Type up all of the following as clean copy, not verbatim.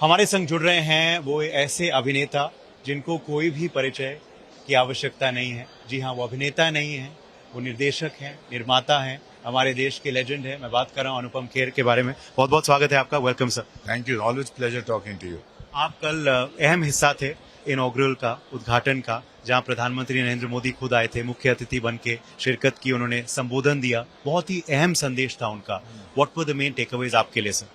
हमारे संग जुड़ रहे हैं वो ऐसे अभिनेता जिनको कोई भी परिचय की आवश्यकता नहीं है। जी हाँ, वो अभिनेता नहीं है, वो निर्देशक हैं, निर्माता हैं, हमारे देश के लेजेंड हैं। मैं बात कर रहा हूँ अनुपम खेर के बारे में। बहुत बहुत स्वागत है आपका, welcome sir. Thank you. Always pleasure talking to you. आप कल अहम हिस्सा थे इनॉग्रल का, उद्घाटन का, जहां प्रधानमंत्री नरेंद्र मोदी खुद आए थे, मुख्य अतिथि बन के शिरकत की, उन्होंने संबोधन दिया। बहुत ही अहम संदेश था उनका। What were the main takeaways आपके लिए sir?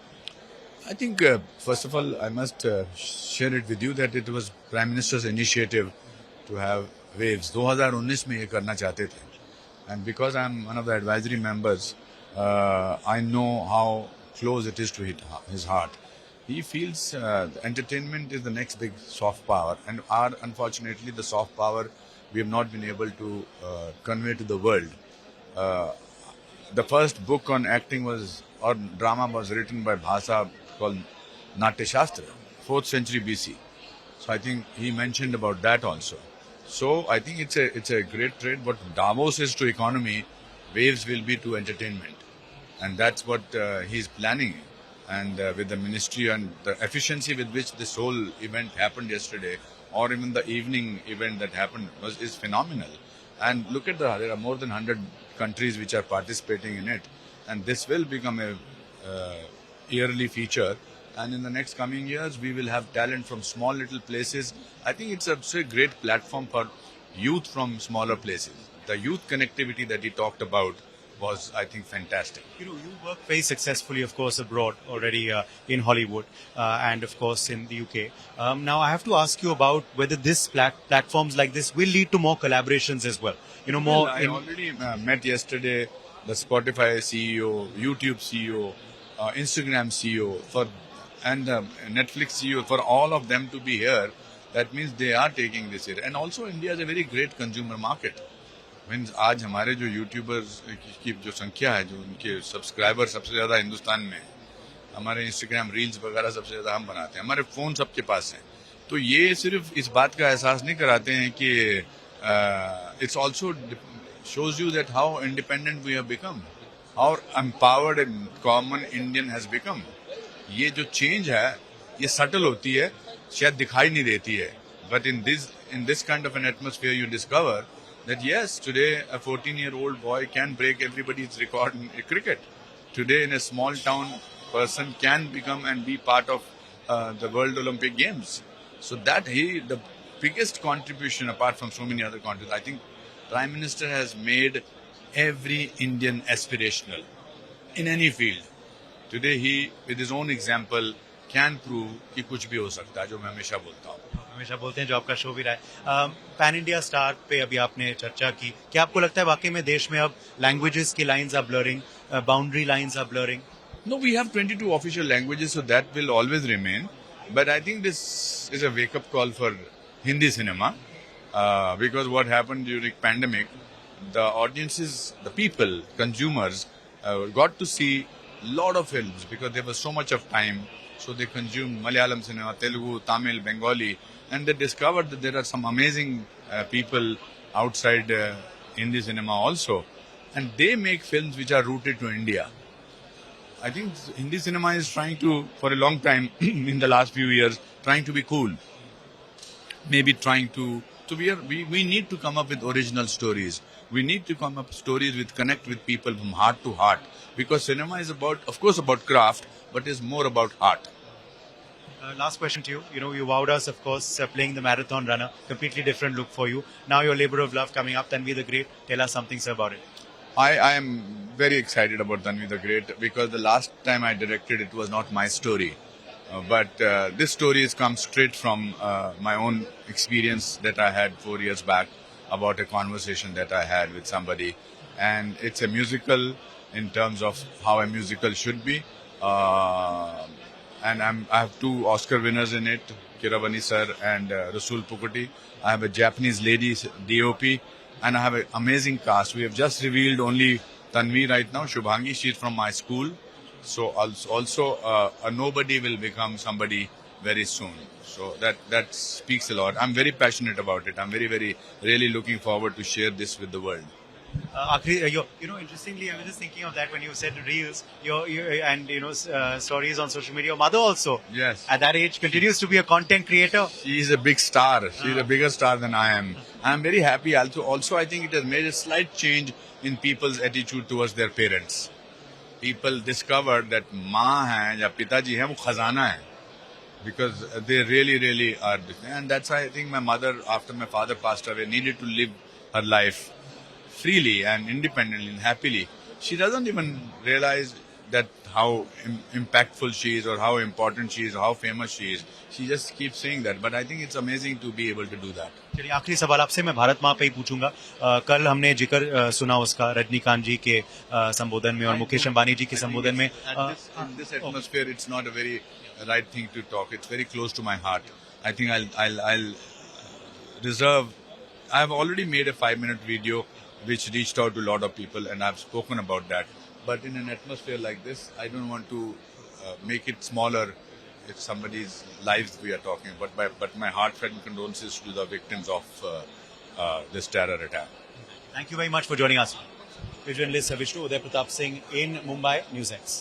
I think, first of all, I must share it with you that it was Prime Minister's initiative to have waves. 2019 में ये करना चाहते थे. And because I am one of the advisory members, I know how close it is to his heart. He feels entertainment is the next big soft power, and unfortunately the soft power we have not been able to convey to the world. The first book on acting or drama was written by Bhasa called Natya Shastra, 4th century BC. So I think he mentioned about that also. So I think it's a great trade. What Davos is to economy, waves will be to entertainment, and that's what he's planning. And with the ministry and the efficiency with which this whole event happened yesterday, or even the evening event that happened, is phenomenal. And look at there are more than 100 countries which are participating in it, and this will become a yearly feature. And in the next coming years, we will have talent from small little places. I think it's a great platform for youth from smaller places. The youth connectivity that he talked about was, I think, fantastic. You work very successfully, of course, abroad already in Hollywood and, of course, in the UK. Now, I have to ask you about whether this platforms like this will lead to more collaborations as well. Well, I already met yesterday the Spotify CEO, YouTube CEO, Instagram CEO, and Netflix CEO. For all of them to be here, that means they are taking this here. And also, India is a very great consumer market. Means आज हमारे जो YouTubers की जो संख्या है, जो उनके subscriber सबसे ज़्यादा हिंदुस्तान में है, हमारे इंस्टाग्राम रील्स वगैरह सबसे ज़्यादा हम बनाते हैं, हमारे फ़ोन सबके पास हैं. तो ये सिर्फ इस बात का एहसास नहीं कराते हैं कि it's also shows you that how independent we have become, how empowered and common Indian has become. ये जो चेंज है ये सटल होती है, शायद दिखाई नहीं देती है, but in this kind of N atmosphere you discover that yes, today a 14-year-old boy can break everybody's record in cricket. Today in a small town, person can become and be part of the World Olympic Games. So the biggest contribution apart from so many other countries, I think Prime Minister has made every Indian aspirational in any field. Today he, with his own example, can prove कि कुछ भी हो सकता है, जो मैं हमेशा बोलता हूँ. हमेशा बोलते हैं, जो आपका शो भी रहा है. पैन इंडिया स्टार पे अभी आपने चर्चा की. क्या आपको लगता है वाकई में देश में अब लैंग्वेजेस की lines are blurring, boundary lines are blurring? No, we have 22 official languages, so that will always remain. But I think this is a wake-up call for Hindi cinema, because what happened during pandemic, the audiences, the people, consumers, got to see lot of films because there was so much of time. So they consumed Malayalam cinema, Telugu, Tamil, Bengali, and they discovered that there are some amazing people outside Hindi cinema also, and they make films which are rooted to India. I think Hindi cinema is trying to, for a long time, in the last few years, trying to be cool. Maybe trying to. So we need to come up with original stories. We need to come up with stories with connect with people from heart to heart, because cinema is about, of course, about craft, but is more about heart. Last question to you. You wowed us, of course, playing the marathon runner. Completely different look for you. Now your labor of love coming up, Tanvi the Great. Tell us something, sir, about it. I am very excited about Tanvi the Great, because the last time I directed it was not my story. But this story has come straight from my own experience that I had 4 years back about a conversation that I had with somebody. And it's a musical in terms of how a musical should be. And I have 2 Oscar winners in it, Kiravani sir and Rasul Pukoti. I have a Japanese lady DOP, and I have an amazing cast. We have just revealed only Tanvi right now, Shubhangi. She's from my school. So also a nobody will become somebody very soon. So that speaks a lot. I'm very passionate about it. I'm very, very really looking forward to share this with the world. Interestingly, I was just thinking of that when you said reels, and stories on social media. Your mother also, Yes. at that age, continues to be a content creator. She is a big star. She is a bigger star than I am. I am very happy. Also, I think it has made a slight change in people's attitude towards their parents. People discovered that माँ है या पिताजी है वो खजाना है, because they really are different. And that's why I think my mother, after my father passed away, needed to live her life freely and independently and happily. She doesn't even realize that how impactful she is or how important she is or how famous she is. She just keeps saying that. But I think it's amazing to be able to do that. चलिए आखिरी सवाल आपसे मैं भारत माँ पे ही पूछूंगा. कल हमने जिक्र सुना उसका रजनीकांत जी के संबोधन में और मुकेश अंबानी जी के संबोधन में. In this atmosphere, it's not a very right thing to talk. It's very close to my heart. I think I'll reserve. I've already made a 5-minute video which reached out to a lot of people, and I've spoken about that. But in an atmosphere like this, I don't want to make it smaller. It's somebody's lives we are talking about. But my heartfelt condolences to the victims of this terror attack. Thank you very much for joining us. Journalist Vishnu Uday Pratap Singh in Mumbai, News X.